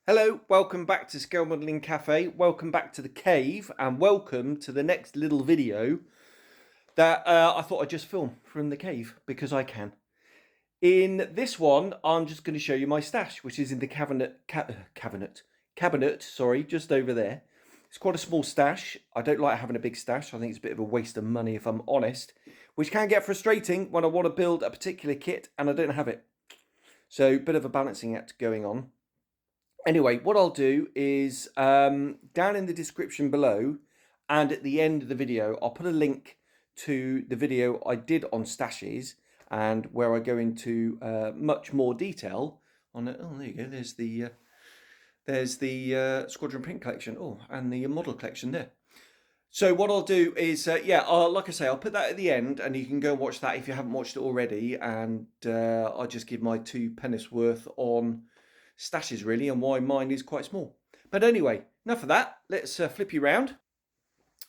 Hello, welcome back to Scale Modelling Cafe, welcome back to the cave, and welcome to the next little video that I thought I'd just film from the cave, because I can. In this one, I'm just going to show you my stash, which is in the cabinet, sorry, just over there. It's quite a small stash. I don't like having a big stash. I think it's a bit of a waste of money, if I'm honest, which can get frustrating when I want to build a particular kit and I don't have it. So, a bit of a balancing act going on. Anyway, what I'll do is down in the description below and at the end of the video, I'll put a link to the video I did on stashes and where I go into much more detail on it. Oh, there you go. There's the Squadron Print collection. Oh, and the model collection there. So what I'll do is, like I say, I'll put that at the end, and you can go and watch that if you haven't watched it already. And I'll just give my 2 pennies worth on stashes really, and why mine is quite small. But anyway, enough of that. Let's flip you around,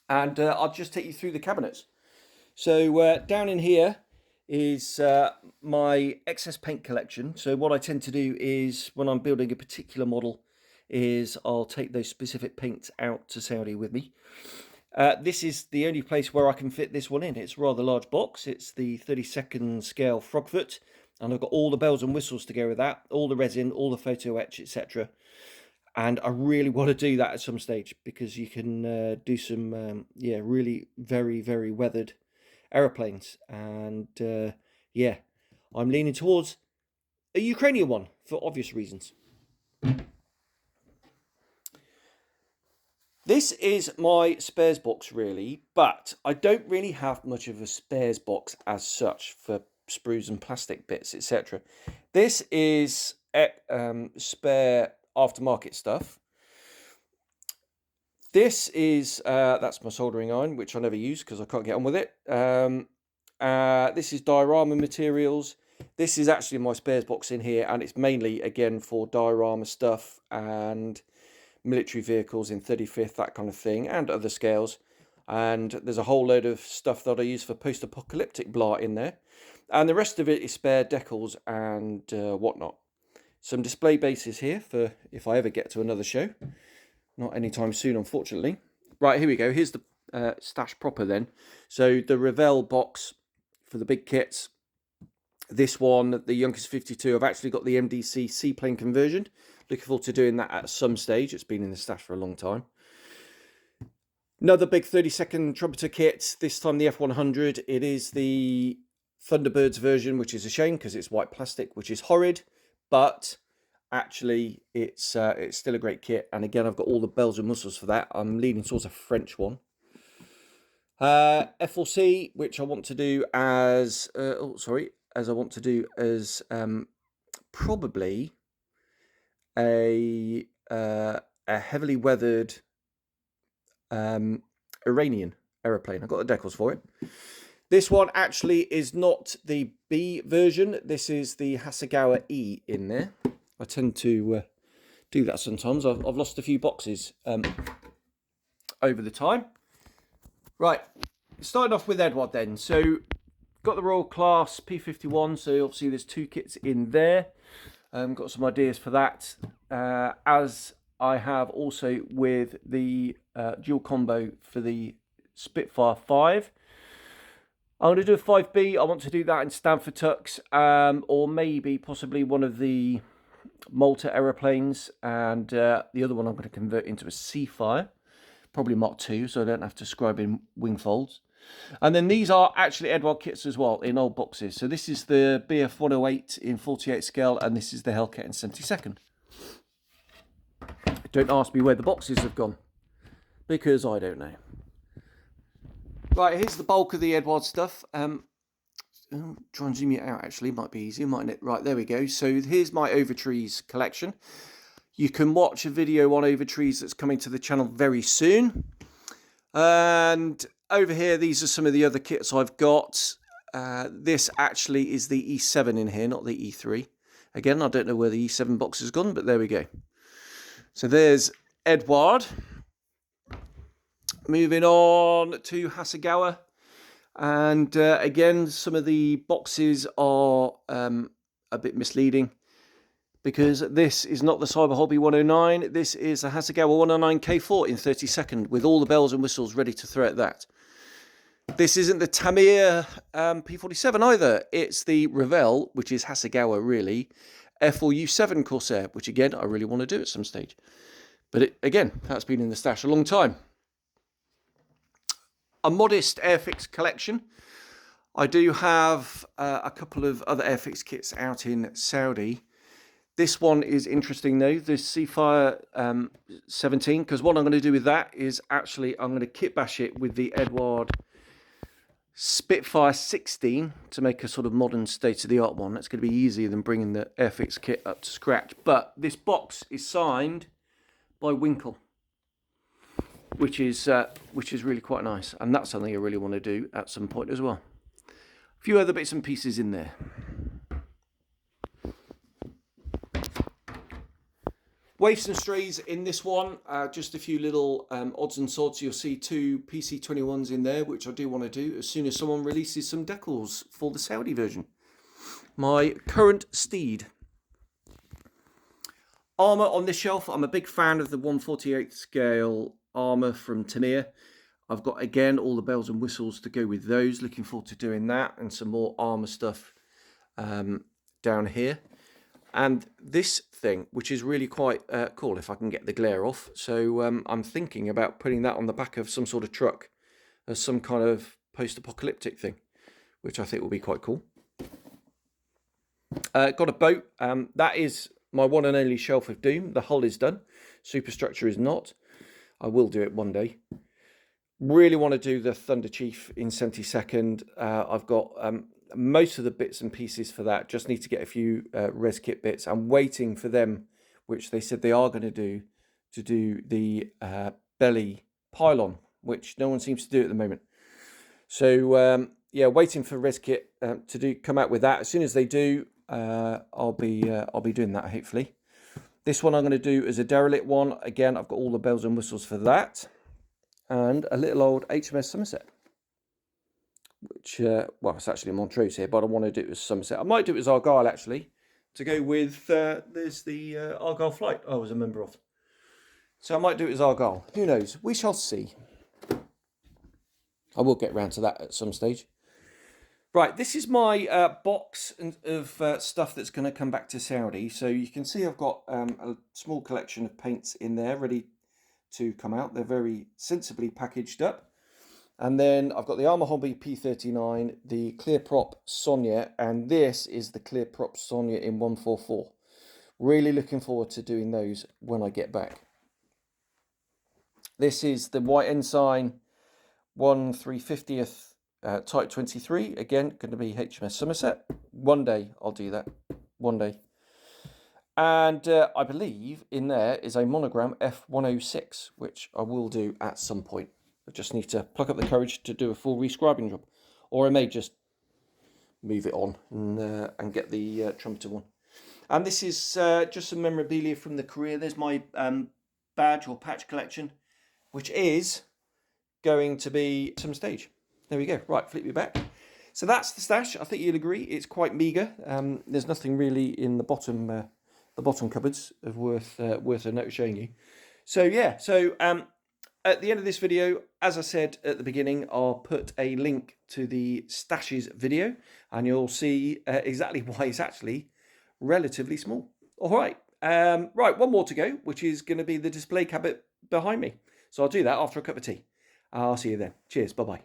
and I'll just take you through the cabinets. So down in here is my excess paint collection. So what I tend to do is when I'm building a particular model is I'll take those specific paints out to Saudi with me. This is the only place where I can fit this one in. It's a rather large box. It's the 32nd scale Frogfoot, and I've got all the bells and whistles to go with that, all the resin, all the photo etch, etc. And I really want to do that at some stage because you can do some, really very, very weathered aeroplanes. And yeah, I'm leaning towards a Ukrainian one for obvious reasons. This is my spares box really, but I don't really have much of a spares box as such for sprues and plastic bits, etc. This is spare aftermarket stuff. This is, that's my soldering iron, which I never use because I can't get on with it. This is diorama materials. This is actually my spares box in here, and it's mainly, again, for diorama stuff and military vehicles in 35th, that kind of thing, and other scales. And there's a whole load of stuff that I use for post-apocalyptic blah in there. And the rest of it is spare decals and whatnot. Some display bases here for if I ever get to another show. Not anytime soon, unfortunately. Right, here we go. Here's the stash proper then. So the Revell box for the big kits. This one, the Junkers 52, I've actually got the MDC seaplane conversion. Looking forward to doing that at some stage. It's been in the stash for a long time. Another big 32nd Trumpeter kit, this time the F100. It is the Thunderbirds version, which is a shame because it's white plastic, which is horrid. But actually, it's still a great kit. And again, I've got all the bells and whistles for that. I'm leaning towards a French one. F4C, which I want to do as... probably a heavily weathered Iranian aeroplane. I've got the decals for it. This one actually is not the B version. This is the Hasegawa E in there. I tend to do that sometimes. I've lost a few boxes over the time. Right, starting off with Eduard then. So, got the Royal Class P51. So obviously there's 2 kits in there. Got some ideas for that. As I have also with the dual combo for the Spitfire 5. I'm going to do a 5B. I want to do that in Stanford Tux, or maybe possibly one of the Malta aeroplanes, and the other one I'm going to convert into a Seafire, probably Mark II, so I don't have to scribe in wing folds. And then these are actually Eduard kits as well in old boxes. So this is the BF 108 in 48 scale, and this is the Hellcat in 72nd. Don't ask me where the boxes have gone, because I don't know. Right, here's the bulk of the Eduard stuff. Try and zoom it out, actually, might be easier, mightn't it? Right, there we go. So here's my Overtrees collection. You can watch a video on Overtrees that's coming to the channel very soon. And over here, these are some of the other kits I've got. This actually is the E7 in here, not the E3. Again, I don't know where the E7 box has gone, but there we go. So there's Eduard. Moving on to Hasegawa. And again, some of the boxes are a bit misleading. because this is not the Cyber Hobby 109. This is a Hasegawa 109 K4 in 32nd with all the bells and whistles ready to throw at that. This isn't the Tamiya P47 either. It's the Revell, which is Hasegawa really, F4U7 Corsair, which again, I really want to do at some stage. But again, that's been in the stash a long time. A modest Airfix collection. I do have a couple of other Airfix kits out in Saudi. This one is interesting though, the Seafire 17, because what I'm going to do with that is actually I'm going to kit bash it with the Eduard Spitfire 16 to make a sort of modern state-of-the-art one. That's going to be easier than bringing the Airfix kit up to scratch. But this box is signed by Winkle, which is really quite nice, and that's something I really want to do at some point as well. A few other bits and pieces in there. Waifs and strays in this one, just a few little odds and sods. You'll see 2 PC21s in there, which I do want to do as soon as someone releases some decals for the Saudi version. My current steed. Armour on this shelf. I'm a big fan of the 1/48 scale armour from Tamiya. I've got, again, all the bells and whistles to go with those. Looking forward to doing that and some more armour stuff down here. And this thing, which is really quite cool if I can get the glare off. So I'm thinking about putting that on the back of some sort of truck as some kind of post-apocalyptic thing, which I think will be quite cool. Got a boat. That is my one and only Shelf of Doom. The hull is done. Superstructure is not. I will do it one day. Really want to do the Thunder Chief in 72nd. I've got most of the bits and pieces for that. Just need to get a few res kit bits. I'm waiting for them, which they said they are going to do the belly pylon, which no one seems to do at the moment. So yeah, waiting for res kit to come out with that. As soon as they do, I'll be doing that hopefully. This one I'm going to do as a derelict one. Again, I've got all the bells and whistles for that, and a little old HMS Somerset, which well, it's actually a Montrose here, but I want to do it as Somerset. I might do it as Argyle actually, to go with there's the Argyle flight I was a member of. So I might do it as Argyle. Who knows? We shall see. I will get round to that at some stage. Right, this is my box of stuff that's going to come back to Saudi. So you can see I've got a small collection of paints in there ready to come out. They're very sensibly packaged up. And then I've got the Armour Hobby P39, the Clear Prop Sonia, and this is the Clear Prop Sonia in 144. Really looking forward to doing those when I get back. This is the White Ensign 1/350th Type 23. Again, going to be HMS Somerset. One day I'll do that. One day. And I believe in there is a monogram F106, which I will do at some point. I just need to pluck up the courage to do a full rescribing job. Or I may just move it on and get the trumpeter one. And this is just some memorabilia from the career. There's my badge or patch collection, which is going to be some stage. There we go. Right, flip you back. So that's the stash. I think you'll agree it's quite meagre. There's nothing really in the bottom cupboards of worth a note showing you. So yeah. So at the end of this video, as I said at the beginning, I'll put a link to the stashes video, and you'll see exactly why it's actually relatively small. All right. Right, one more to go, which is going to be the display cabinet behind me. So I'll do that after a cup of tea. I'll see you then. Cheers. Bye-bye.